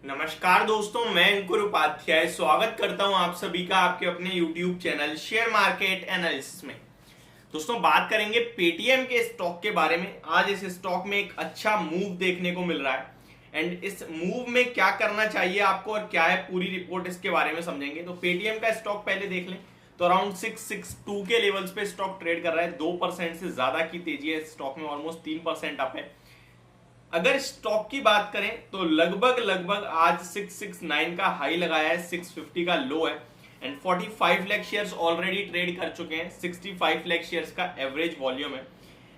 नमस्कार दोस्तों, मैं अंकुर उपाध्याय स्वागत करता हूं आप सभी का आपके अपने YouTube channel share market analysis में। दोस्तों, बात करेंगे पेटीएम के स्टॉक के बारे में। आज इस स्टॉक में एक अच्छा मूव देखने को मिल रहा है एंड इस मूव में क्या करना चाहिए आपको और क्या है पूरी रिपोर्ट इसके बारे में समझेंगे। तो पेटीएम का स्टॉक पहले देख लें तो अराउंड 662 के लेवल्स पे स्टॉक ट्रेड कर रहा है। 2% से ज्यादा की तेजी है स्टॉक में, ऑलमोस्ट 3% अप है। अगर स्टॉक की बात करें तो लगभग आज 669 का हाई लगाया है, 650 का लो है and 45 lakh shares already trade कर चुके हैं। 65 लाख शेयर्स का एवरेज वॉल्यूम है।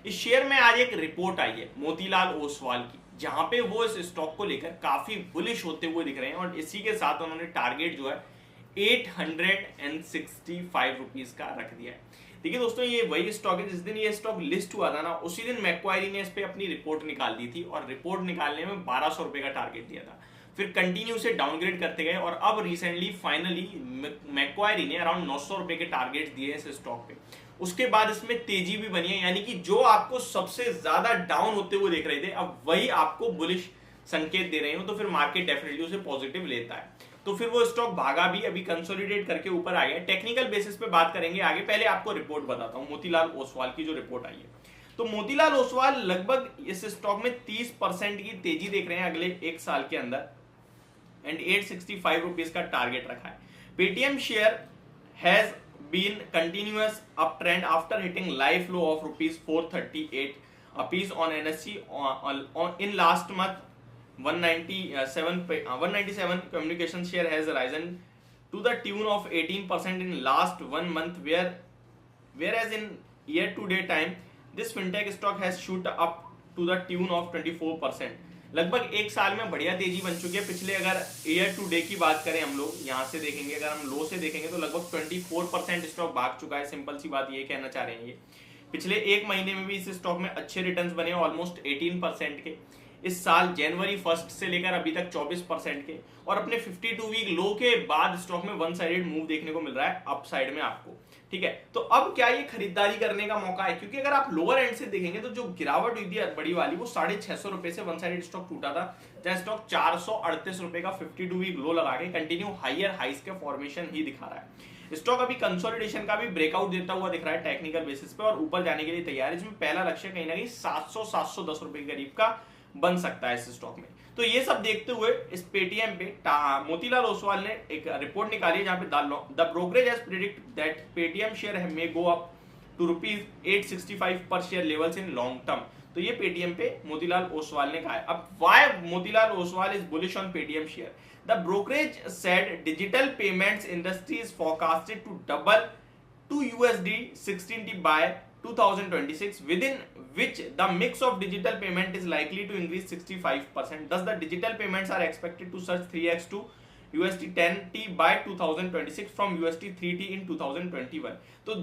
इस शेयर में आज एक रिपोर्ट आई है मोतीलाल ओसवाल की, जहां पे वो इस स्टॉक को लेकर काफी बुलिश होते हुए दिख रहे हैं और इसी के साथ उन्होंने टारगेट जो है 865 रुपीज का रख दिया है। देखिए दोस्तों, ये वही स्टॉक है जिस दिन ये स्टॉक लिस्ट हुआ था ना, उसी दिन मैक्वायरी ने इस पे अपनी रिपोर्ट निकाल दी थी और रिपोर्ट निकालने में 1200 रुपए का टारगेट दिया था। फिर कंटिन्यू से डाउनग्रेड करते गए और अब रिसेंटली फाइनली मैक्वायरी ने अराउंड 900 रुपए के टारगेट दिए इस स्टॉक पे। उसके बाद इसमें तेजी भी बनी है, यानी कि जो आपको सबसे ज्यादा डाउन होते हुए देख रहे थे अब वही आपको बुलिश संकेत दे रहे हो, तो फिर मार्केट डेफिनेटली उसे पॉजिटिव लेता है। तो फिर वो स्टॉक भागा भी, अभी कंसोलिडेट करके ऊपर आ गया। टेक्निकल बेसिस पे बात करेंगे आगे, पहले आपको रिपोर्ट बताता हूं मोतीलाल ओसवाल की जो रिपोर्ट आई है। तो मोतीलाल ओसवाल लगभग इस स्टॉक में 30% की तेजी देख रहे हैं अगले एक साल के अंदर एंड 865 रुपीज का टारगेट रखा है। Paytm share has been continuous up trend after hitting life low of rupees 438 apiece on NSC in last month. 197 communication share has risen to the tune of 18% in last 1 month, whereas in year to date time this fintech stock has shoot up to the tune of 24%। लगभग एक साल में बढ़िया तेजी बन चुकी है। पिछले अगर ईयर टू डे की बात करें हम लोग यहाँ से देखेंगे, अगर हम लो से देखेंगे तो लगभग 24% स्टॉक भाग चुका है। सिंपल सी बात ये कहना चाह रहे हैं ये। पिछले एक महीने में भी इस स्टॉक में अच्छे रिटर्न्स बने, ऑलमोस्ट 18% के। इस साल जनवरी 1 से लेकर अभी तक 24% के, और अपने 52 वीक लो के बाद स्टॉक में वन साइडेड मूव देखने को मिल रहा है अप साइड में आपको। ठीक है, तो अब क्या ये खरीदारी करने का मौका है? क्योंकि अगर आप लोअर एंड से देखेंगे तो जो गिरावट हुई थी बड़ी वाली, वो 650 रुपए से वन साइडेड स्टॉक टूटा था, जहां स्टॉक 438 रुपए का 52 वीक लो लगा के कंटिन्यू हायर हाइस के फॉर्मेशन ही दिखा रहा है। स्टॉक अभी कंसोलिडेशन का भी ब्रेकआउट देता हुआ दिख रहा है टेक्निकल बेसिस पे और ऊपर जाने के लिए तैयार है, जिसमें पहला लक्ष्य कहीं ना कहीं 700-710 रुपए के करीब का बन सकता है इस स्टॉक में। तो ये सब देखते हुए इस पेटीएम पे मोतीलाल ओसवाल ने एक रिपोर्ट निकाली है जहां पे the brokerage has predict that Paytm share may go up to rupees 865 per share levels in long term. तो ये पेटीएम पे मोतीलाल ओसवाल ने कहा है। अब why Motilal Oswal is bullish on Paytm share? The brokerage said digital payments industry is forecasted to double to $16 by 2026, within which the mix of digital payment is likely to increase 65%. Thus, the digital payments are expected to surge 3x to $10T by 2026 from $3T in 2021. तो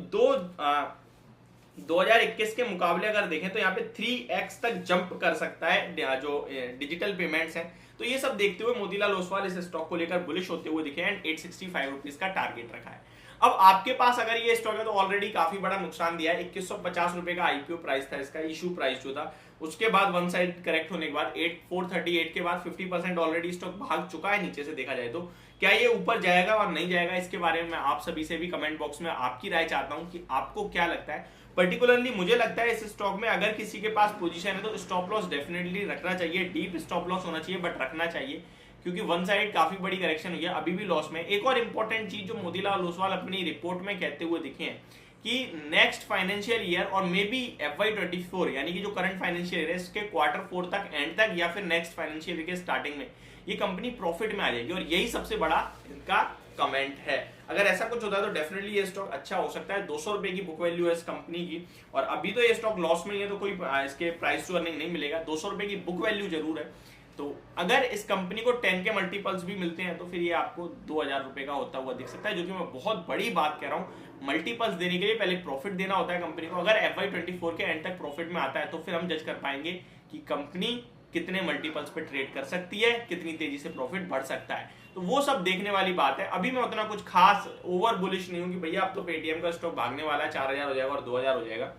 2021 के मुकाबले अगर देखें तो यहाँ पे 3x तक jump कर सकता है जो डिजिटल पेमेंट्स हैं। तो ये सब देखते हुए मोतीलाल ओसवाल इस स्टॉक को लेकर बुलिश होते हुए दिखे एंड 865 रुपीज का टारगेट रखा है। अब आपके पास अगर ये स्टॉक है तो ऑलरेडी काफी बड़ा नुकसान दिया है। 2150 रुपए का आईपीओ प्राइस था इसका, इशू प्राइस जो था। उसके बाद वन साइड करेक्ट होने के बाद 438 के बाद 50% ऑलरेडी स्टॉक भाग चुका है नीचे से देखा जाए तो। क्या ये ऊपर जाएगा और नहीं जाएगा, इसके बारे में मैं आप सभी से भी कमेंट बॉक्स में आपकी राय चाहता हूं कि आपको क्या लगता है। पर्टिकुलरली मुझे लगता है इस स्टॉक में अगर किसी के पास पोजीशन है तो स्टॉप लॉस डेफिनेटली रखना चाहिए। डीप स्टॉप लॉस होना चाहिए बट रखना चाहिए, क्योंकि वन साइड काफी बड़ी करेक्शन हुई है, अभी भी लॉस में। एक और इंपॉर्टेंट चीज जो मोतीलाल ओसवाल अपनी रिपोर्ट में कहते हुए दिखे हैं कि नेक्स्ट फाइनेंशियल ईयर और मे बी FY24 यानी कि जो करंट फाइनेंशियल ईयर है इसके Q4 तक एंड तक या फिर नेक्स्ट फाइनेंशियल ईयर के स्टार्टिंग में ये कंपनी प्रॉफिट में आ जाएगी, और यही सबसे बड़ा इनका कमेंट है। अगर ऐसा कुछ होता है तो डेफिनेटली ये स्टॉक अच्छा हो सकता है। 200 रुपए की बुक वैल्यू है इस कंपनी की, और अभी तो ये स्टॉक लॉस में ही है तो कोई इसके प्राइस टू अर्निंग नहीं मिलेगा। 200 रुपए की बुक वैल्यू जरूर है। तो अगर इस कंपनी को 10 के मल्टीपल्स भी मिलते हैं तो फिर ये आपको 2000 रुपए का होता हुआ दिख सकता है, जो कि मैं बहुत बड़ी बात कह रहा हूँ। मल्टीपल्स देने के लिए पहले प्रॉफिट देना होता है कंपनी को। अगर FY24 के एंड तक प्रॉफिट में आता है तो फिर हम जज कर पाएंगे कि कंपनी कितने मल्टीपल्स पे ट्रेड कर सकती है, कितनी तेजी से प्रॉफिट बढ़ सकता है। तो वो सब देखने वाली बात है। अभी मैं उतना कुछ खास ओवर बुलिश नहीं हूं कि भैया अब तो पेटीएम का स्टॉक भागने वाला है, 4000 हो जाएगा और 2000 हो जाएगा।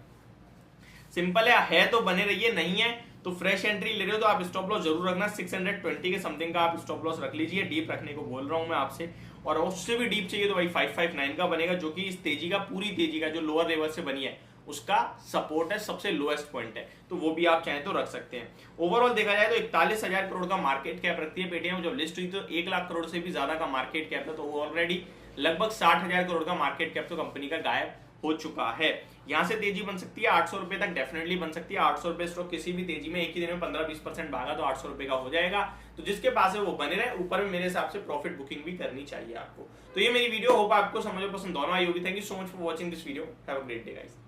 सिंपल है तो बने रहिए, नहीं है तो फ्रेश एंट्री ले रहे हो तो आप स्टॉप लॉस जरूर रखना, 620 के समथिंग का आप स्टॉप लॉस रख लीजिए, डीप रखने को बोल रहा हूं मैं आपसे। और उससे भी डीप चाहिए तो भाई 559 का बनेगा, जो कि इस तेजी का, पूरी तेजी का जो लोअर लेवल से बनी है उसका सपोर्ट है, सबसे लोएस्ट पॉइंट है, तो वो भी आप चाहें तो रख सकते हैं। ओवरऑल देखा जाए तो 41,000 करोड़ का मार्केट कैप रखती है पेटीएम। जब लिस्ट हुई तो 1 लाख करोड़ से भी ज्यादा का मार्केट कैप था, तो ऑलरेडी लगभग 60,000 करोड़ का मार्केट कैप तो कंपनी का गायब हो चुका है। यहां से तेजी बन सकती है 800 रुपए तक, डेफिनेटली बन सकती है। 800 रुपए स्टॉक किसी भी तेजी में एक ही दिन में 15-20% भागा तो 800 रुपए का हो जाएगा। तो जिसके पास है वो बने रहे, ऊपर में मेरे हिसाब से प्रॉफिट बुकिंग भी करनी चाहिए आपको। तो ये मेरी वीडियो, होप आपको समझ पसंद दोनों आई होगी। Thank you so much for watching this video, have a great day guys.